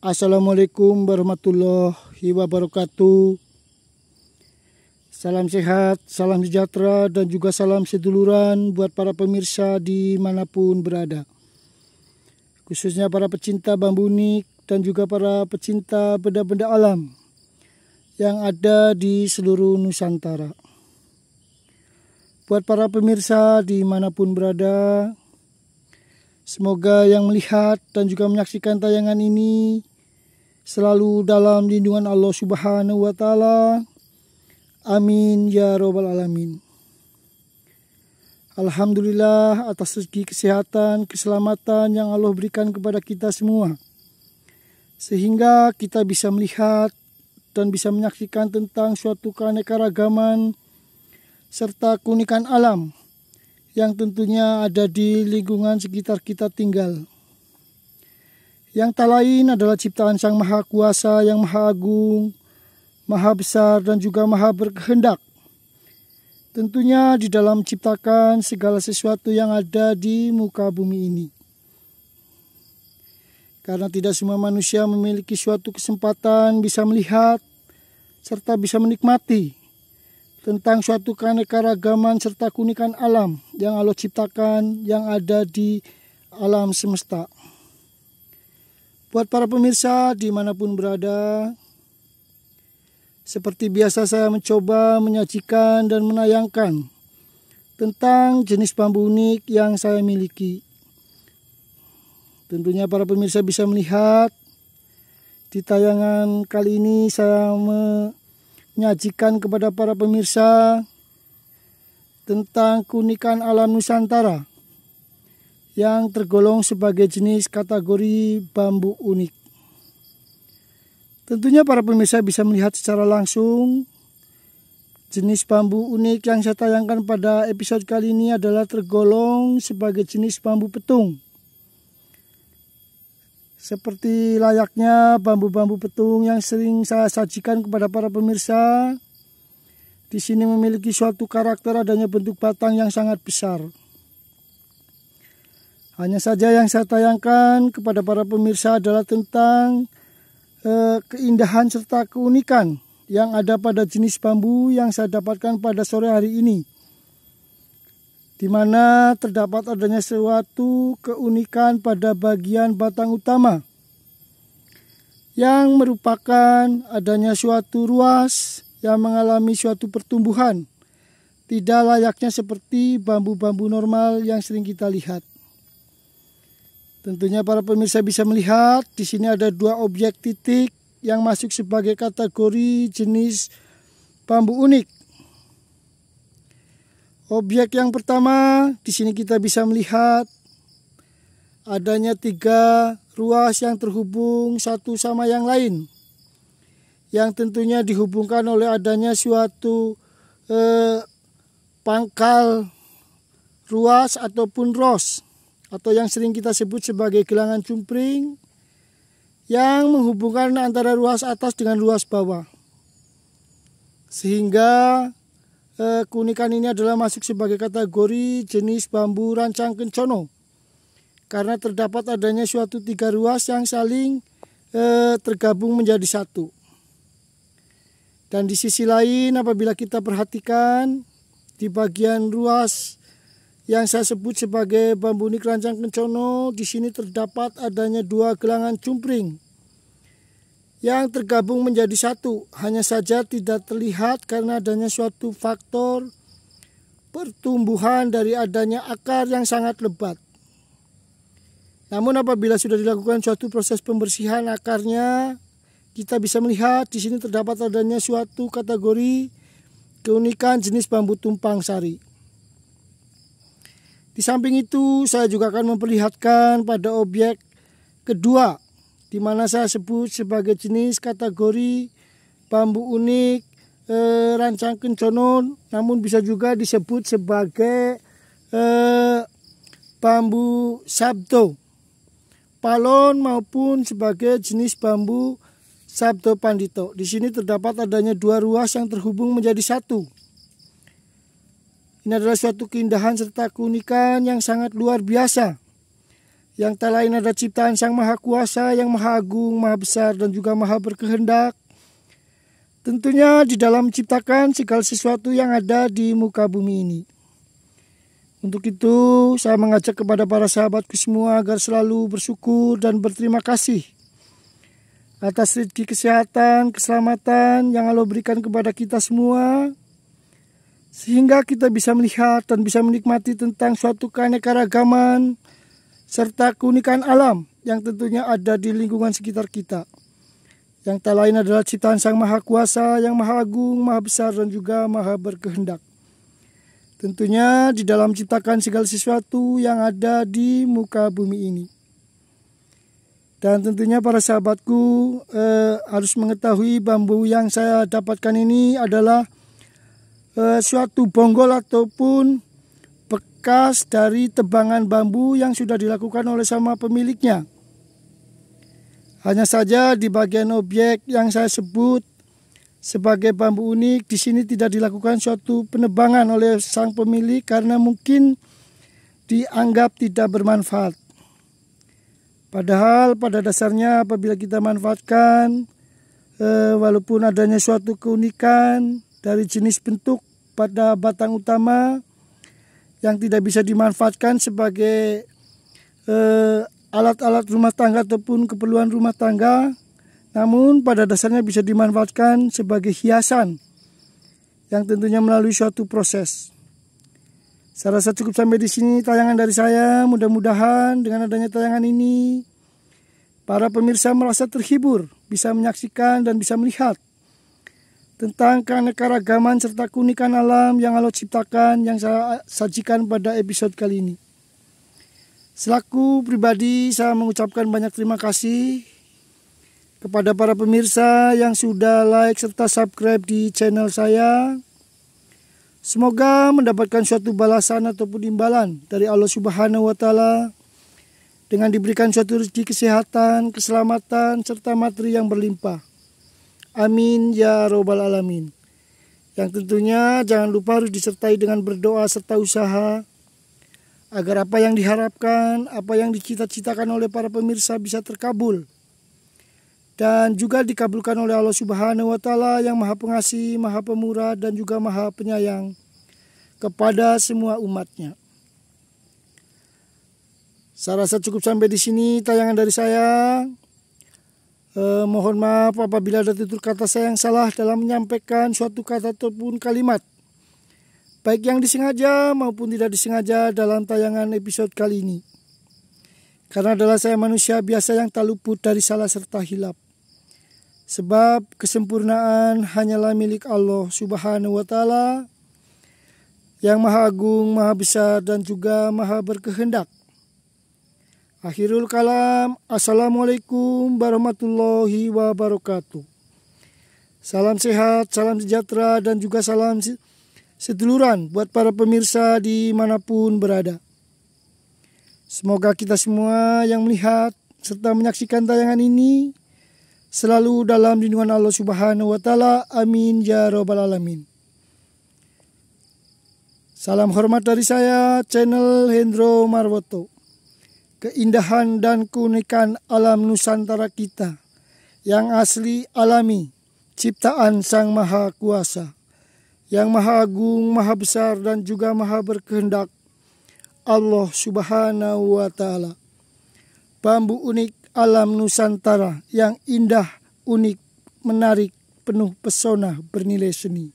Assalamualaikum warahmatullahi wabarakatuh. Salam sehat, salam sejahtera, dan juga salam seduluran buat para pemirsa dimanapun berada. Khususnya para pecinta bambu unik dan juga para pecinta benda-benda alam yang ada di seluruh Nusantara. Buat para pemirsa dimanapun berada, semoga yang melihat dan juga menyaksikan tayangan ini selalu dalam lindungan Allah Subhanahu wa Ta'ala. Amin ya robbal alamin. Alhamdulillah atas rezeki kesehatan, keselamatan yang Allah berikan kepada kita semua, sehingga kita bisa melihat dan bisa menyaksikan tentang suatu keanekaragaman serta keunikan alam yang tentunya ada di lingkungan sekitar kita tinggal. Yang tak lain adalah ciptaan Sang Maha Kuasa yang Maha Agung, Maha Besar, dan juga Maha Berkehendak. Tentunya di dalam menciptakan segala sesuatu yang ada di muka bumi ini. Karena tidak semua manusia memiliki suatu kesempatan bisa melihat serta bisa menikmati tentang suatu keanekaragaman serta keunikan alam yang Allah ciptakan yang ada di alam semesta. Buat para pemirsa dimanapun berada, seperti biasa saya mencoba menyajikan dan menayangkan tentang jenis bambu unik yang saya miliki. Tentunya para pemirsa bisa melihat di tayangan kali ini saya menyajikan kepada para pemirsa tentang keunikan alam Nusantara yang tergolong sebagai jenis kategori bambu unik. Tentunya para pemirsa bisa melihat secara langsung jenis bambu unik yang saya tayangkan pada episode kali ini adalah tergolong sebagai jenis bambu petung. Seperti layaknya bambu-bambu petung yang sering saya sajikan kepada para pemirsa, di sini memiliki suatu karakter adanya bentuk batang yang sangat besar. Hanya saja yang saya tayangkan kepada para pemirsa adalah tentang keindahan serta keunikan yang ada pada jenis bambu yang saya dapatkan pada sore hari ini, di mana terdapat adanya suatu keunikan pada bagian batang utama yang merupakan adanya suatu ruas yang mengalami suatu pertumbuhan tidak layaknya seperti bambu-bambu normal yang sering kita lihat. Tentunya para pemirsa bisa melihat di sini ada dua objek titik yang masuk sebagai kategori jenis bambu unik. Objek yang pertama di sini kita bisa melihat adanya 3 ruas yang terhubung satu sama yang lain, yang tentunya dihubungkan oleh adanya suatu pangkal ruas ataupun ros, atau yang sering kita sebut sebagai gelangan cumpring, yang menghubungkan antara ruas atas dengan ruas bawah. Sehingga keunikan ini adalah masuk sebagai kategori jenis bambu rancang kencono, karena terdapat adanya suatu 3 ruas yang saling tergabung menjadi satu. Dan di sisi lain apabila kita perhatikan di bagian ruas yang saya sebut sebagai bambu unik rancang kencono, di sini terdapat adanya 2 gelangan cumpring yang tergabung menjadi satu. Hanya saja tidak terlihat karena adanya suatu faktor pertumbuhan dari adanya akar yang sangat lebat. Namun apabila sudah dilakukan suatu proses pembersihan akarnya, kita bisa melihat di sini terdapat adanya suatu kategori keunikan jenis bambu tumpang sari. Di samping itu, saya juga akan memperlihatkan pada objek kedua, di mana saya sebut sebagai jenis kategori bambu unik rancang kencono, namun bisa juga disebut sebagai bambu sabdo palon maupun sebagai jenis bambu sabdo pandito. Di sini terdapat adanya 2 ruas yang terhubung menjadi satu. Ini adalah suatu keindahan serta keunikan yang sangat luar biasa yang tak lain adalah ciptaan Sang Maha Kuasa yang Maha Agung, Maha Besar dan juga Maha Berkehendak. Tentunya di dalam menciptakan segala sesuatu yang ada di muka bumi ini. Untuk itu saya mengajak kepada para sahabatku semua agar selalu bersyukur dan berterima kasih atas rezeki kesehatan, keselamatan yang Allah berikan kepada kita semua, sehingga kita bisa melihat dan bisa menikmati tentang suatu keanekaragaman serta keunikan alam yang tentunya ada di lingkungan sekitar kita. Yang tak lain adalah ciptaan Sang Maha Kuasa yang Maha Agung, Maha Besar dan juga Maha Berkehendak. Tentunya di dalam menciptakan segala sesuatu yang ada di muka bumi ini. Dan tentunya para sahabatku harus mengetahui bambu yang saya dapatkan ini adalah suatu bonggol ataupun bekas dari tebangan bambu yang sudah dilakukan oleh sama pemiliknya. Hanya saja di bagian objek yang saya sebut sebagai bambu unik, di sini tidak dilakukan suatu penebangan oleh sang pemilik karena mungkin dianggap tidak bermanfaat. Padahal pada dasarnya apabila kita manfaatkan, walaupun adanya suatu keunikan dari jenis bentuk pada batang utama yang tidak bisa dimanfaatkan sebagai alat-alat rumah tangga ataupun keperluan rumah tangga, namun pada dasarnya bisa dimanfaatkan sebagai hiasan yang tentunya melalui suatu proses. Saya rasa cukup sampai di sini tayangan dari saya. Mudah-mudahan dengan adanya tayangan ini para pemirsa merasa terhibur, bisa menyaksikan dan bisa melihat tentang keanekaragaman serta keunikan alam yang Allah ciptakan yang saya sajikan pada episode kali ini. Selaku pribadi saya mengucapkan banyak terima kasih kepada para pemirsa yang sudah like serta subscribe di channel saya. Semoga mendapatkan suatu balasan ataupun imbalan dari Allah Subhanahu wa Ta'ala dengan diberikan suatu rezeki kesehatan, keselamatan serta materi yang berlimpah. Amin ya robbal alamin. Yang tentunya jangan lupa harus disertai dengan berdoa serta usaha agar apa yang diharapkan, apa yang dicita-citakan oleh para pemirsa bisa terkabul dan juga dikabulkan oleh Allah Subhanahu wa Ta'ala yang Maha Pengasih, Maha Pemurah dan juga Maha Penyayang kepada semua umatnya. Saya rasa cukup sampai di sini tayangan dari saya. Mohon maaf apabila ada tutur kata saya yang salah dalam menyampaikan suatu kata ataupun kalimat, baik yang disengaja maupun tidak disengaja dalam tayangan episode kali ini. Karena adalah saya manusia biasa yang tak luput dari salah serta hilap. Sebab kesempurnaan hanyalah milik Allah Subhanahu wa Ta'ala yang Maha Agung, Maha Besar dan juga Maha Berkehendak. Akhirul kalam, assalamualaikum warahmatullahi wabarakatuh. Salam sehat, salam sejahtera dan juga salam seduluran buat para pemirsa dimanapun berada. Semoga kita semua yang melihat serta menyaksikan tayangan ini selalu dalam lindungan Allah Subhanahu wa Ta'ala. Amin ya robbal alamin. Salam hormat dari saya, channel Hendro Marwoto. Keindahan dan keunikan alam Nusantara kita yang asli alami, ciptaan Sang Maha Kuasa, yang Maha Agung, Maha Besar dan juga Maha Berkehendak, Allah Subhanahu wa Ta'ala. Bambu unik alam Nusantara yang indah, unik, menarik, penuh pesona, bernilai seni.